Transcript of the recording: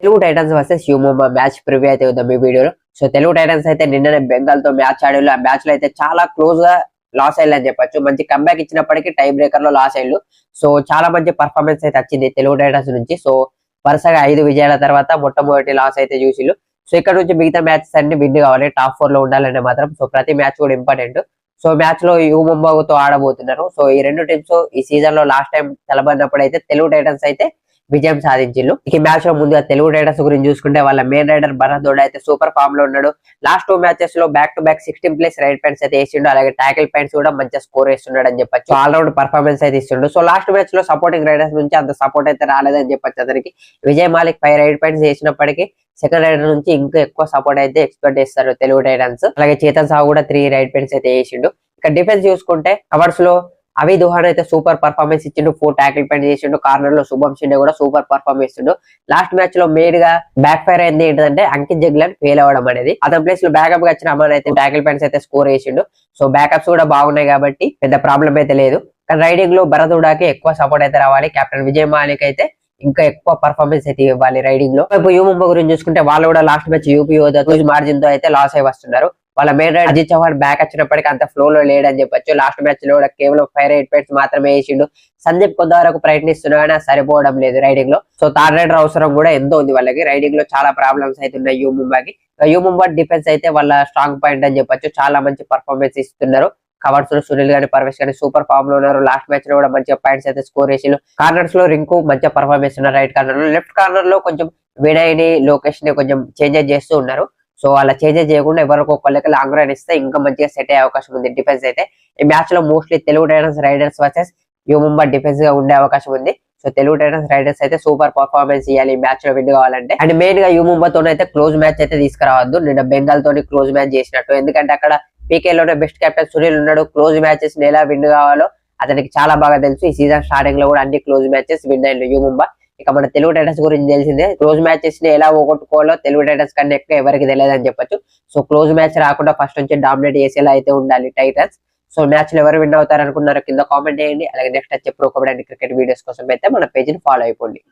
Telugu Titans versus U Mumba match preview అయితే ఉందాం ఈ వీడియోలో. సో తెలుగు టైటన్స్ అయితే నిన్ననే బెంగాల్ తో మ్యాచ్ ఆడారు. ఆ మ్యాచ్ లో అయితే చాలా క్లోజ్ గా లాస్ అయ్యాలని చెప్పొచ్చు. మంచి కంబ్యాక్ ఇచ్చినప్పటికీ టై బ్రేకర్ లో లాస్ అయ్యారు. సో చాలా మంచి పర్ఫార్మెన్స్ అయితే వచ్చింది తెలుగు టైటన్స్ నుంచి. సో వరుసగా 5 విజయాల తర్వాత మొట్టమొదటి లాస్ అయితే చూసిళ్ళు. సో ఇక్కడ నుంచి మిగతా మ్యాచెస్ అన్ని విన్ కావాలి, టాప్ 4 లో ఉండాలంటే మాత్రం. సో ప్రతి మ్యాచ్ కూడా ఇంపార్టెంట్. సో మ్యాచ్ లో యూముంబాతో ఆడబోతున్నారు. సో ఈ రెండు టీమ్స్ ఈ సీజన్ లో లాస్ట్ టైం తలబడినప్పుడు అయితే తెలుగు టైటన్స్ అయితే విజయం సాధించిల్లు. ఈ మ్యాచ్ లో ముందుగా తెలుగు టైటన్స్ గురించి చూసుకుంటే వాళ్ళ మెయిన్ రైడర్ భరత్ దొడ అయితే సూపర్ ఫామ్ లో ఉన్నాడు. లాస్ట్ 2 మ్యాచెస్ లో back to back 16 plus raid points అయితే వేసిండు. అలాగే ట్యాకిల్ పాయింట్స్ కూడా మంచిగా స్కోర్ వేస్తున్నాడు అని చెప్పొచ్చు. ఆల్ రౌండ్ పర్ఫార్మెన్స్ అయితే ఇస్తుండు. సో లాస్ట్ మ్యాచ్ లో సపోర్టింగ్ రైడర్స్ నుంచి అంత సపోర్ట్ అయితే రాలేదని చెప్పొచ్చు అతనికి. విజయ్ మాలిక్ 5 రైడ్ పాయింట్స్ వేసినప్పటికీ సెకండ్ రైడర్ నుంచి ఇంకా ఎక్కువ సపోర్ట్ అయితే ఎక్స్పెక్ట్ చేస్తారు తెలుగు టైటన్స్. అలాగే చేతన్ సాహు కూడా 3 రైడ్ పాయింట్స్ అయితే వేసిండు. ఇక డిఫెన్స్ చూసుకుంటే కవర్స్ లో అవి దుహాన్ అయితే సూపర్ పర్ఫార్మెన్స్ ఇచ్చిండు. 4 ట్యాకిల్ పాయింట్ చేసిండు. కార్నర్ లో శుభం షిండే కూడా సూపర్ పర్ఫార్మెన్స్ ఇస్తుండు. లాస్ట్ మ్యాచ్ లో మేడ్ గా బ్యాక్ ఫైర్ అయింది ఏంటంటే అంకిత్ జగ్లన్ ఫెయిల్ అవ్వడం అనేది. అతని ప్లేస్ లో బ్యాకప్ గా వచ్చిన అమన్ అయితే ట్యాకిల్ పాయింట్స్ అయితే స్కోర్ చేసిండు. సో బ్యాకప్స్ కూడా బాగున్నాయి కాబట్టి పెద్ద ప్రాబ్లం అయితే లేదు. కానీ రైడింగ్ లో భరతుడాకి ఎక్కువ సపోర్ట్ అయితే రావాలి. కెప్టెన్ విజయ్ మాలిక్ అయితే ఇంకా ఎక్కువ పర్ఫార్మెన్స్ అయితే ఇవ్వాలి రైడింగ్ లో. ఇప్పుడు యూముంబా గురించి చూసుకుంటే వాళ్ళు కూడా లాస్ట్ మ్యాచ్ యూపీ మార్జిన్ తో అయితే లాస్ అయి వస్తున్నారు. వాళ్ళ main raider Ajit Chauhan back వచ్చినప్పటికీ అంత ఫ్లో లో లేడని చెప్పొచ్చు. లాస్ట్ మ్యాచ్ లో కూడా కేవలం 5 రైడ్ పాయింట్స్ మాత్రమే వేసిండు. సందీప్ కొంతవరకు ప్రయత్నిస్తున్నా కానీ సరిపోవడం లేదు రైడింగ్ లో. సో థర్డ్ రైడర్ అవసరం కూడా ఎంతో ఉంది వాళ్ళకి. రైడింగ్ లో చాలా ప్రాబ్లమ్స్ అయితే ఉన్నాయి యూముంబాకి. యూముంబా డిఫెన్స్ అయితే వాళ్ళ స్ట్రాంగ్ పాయింట్ అని చెప్పొచ్చు. చాలా మంచి పర్ఫార్మెన్స్ ఇస్తున్నారు. కవర్స్ లో సునీల్ గాని పరమేష్ గాని సూపర్ ఫామ్ లో ఉన్నారు. లాస్ట్ మ్యాచ్ లో కూడా మంచిగా పాయింట్స్ అయితే స్కోర్ చేసి. కార్నర్స్ లో రింకు మంచిగా పర్ఫార్మెన్స్ ఉన్నారు రైట్ కార్నర్ లో. లెఫ్ట్ కార్నర్ లో కొంచెం వినయ్ ని లోకేష్ ని కొంచెం చేంజెస్ చేస్తూ ఉన్నారు. సో అలా చేంజెస్ చేయకుండా ఎవరికి ఒక్కళ్ళకి లాంగ్ రన్ ఇస్తే ఇంకా మంచిగా సెట్ అయ్యే అవకాశం ఉంది డిఫెన్స్ అయితే. ఈ మ్యాచ్ లో mostly Telugu Titans raiders versus U Mumba defence గా ఉండే అవకాశం ఉంది. సో తెలుగు టైటన్స్ రైడర్స్ అయితే సూపర్ పర్ఫార్మెన్స్ ఇవ్వాలి ఈ మ్యాచ్ లో విన్ కావాలంటే. అండ్ మెయిన్ గా యూముంబాతో అయితే క్లోజ్ మ్యాచ్ అయితే తీసుకురావద్దు. నిన్న బెంగాల్ తోని క్లోజ్ మ్యాచ్ చేసినట్టు. ఎందుకంటే అక్కడ పీకే లోనే బెస్ట్ కెప్టెన్ సునీల్ ఉన్నాడు. క్లోజ్ మ్యాచెస్ ఎలా విన్ కావాలో అతనికి చాలా బాగా తెలుసు. ఈ సీజన్ స్టార్టింగ్ లో కూడా అన్ని క్లోజ్ మ్యాచెస్ విన్ అయ్యిండు యూముంబా. ఇక మన తెలుగు టైటన్స్ గురించి తెలిసిందే. క్లోజ్ మ్యాచెస్ ని ఎలా పోగొట్టుకోవాలో తెలుగు టైటన్స్ కన్నా ఎక్కువ ఎవరికి తెలియదు అని చెప్పొచ్చు. సో క్లోజ్ మ్యాచ్ రాకుండా ఫస్ట్ నుంచి డామినేట్ చేసేలా అయితే ఉండాలి టైటన్స్. సో మ్యాచ్ లో ఎవరు విన్ అవుతారు అనుకున్నారో కింద కామెంట్ చేయండి. అలాగే నెక్స్ట్ వచ్చే ప్రో కబడ్డీ క్రికెట్ వీడియోస్ కోసం అయితే మన పేజ్ ని ఫాలో అయిపోండి.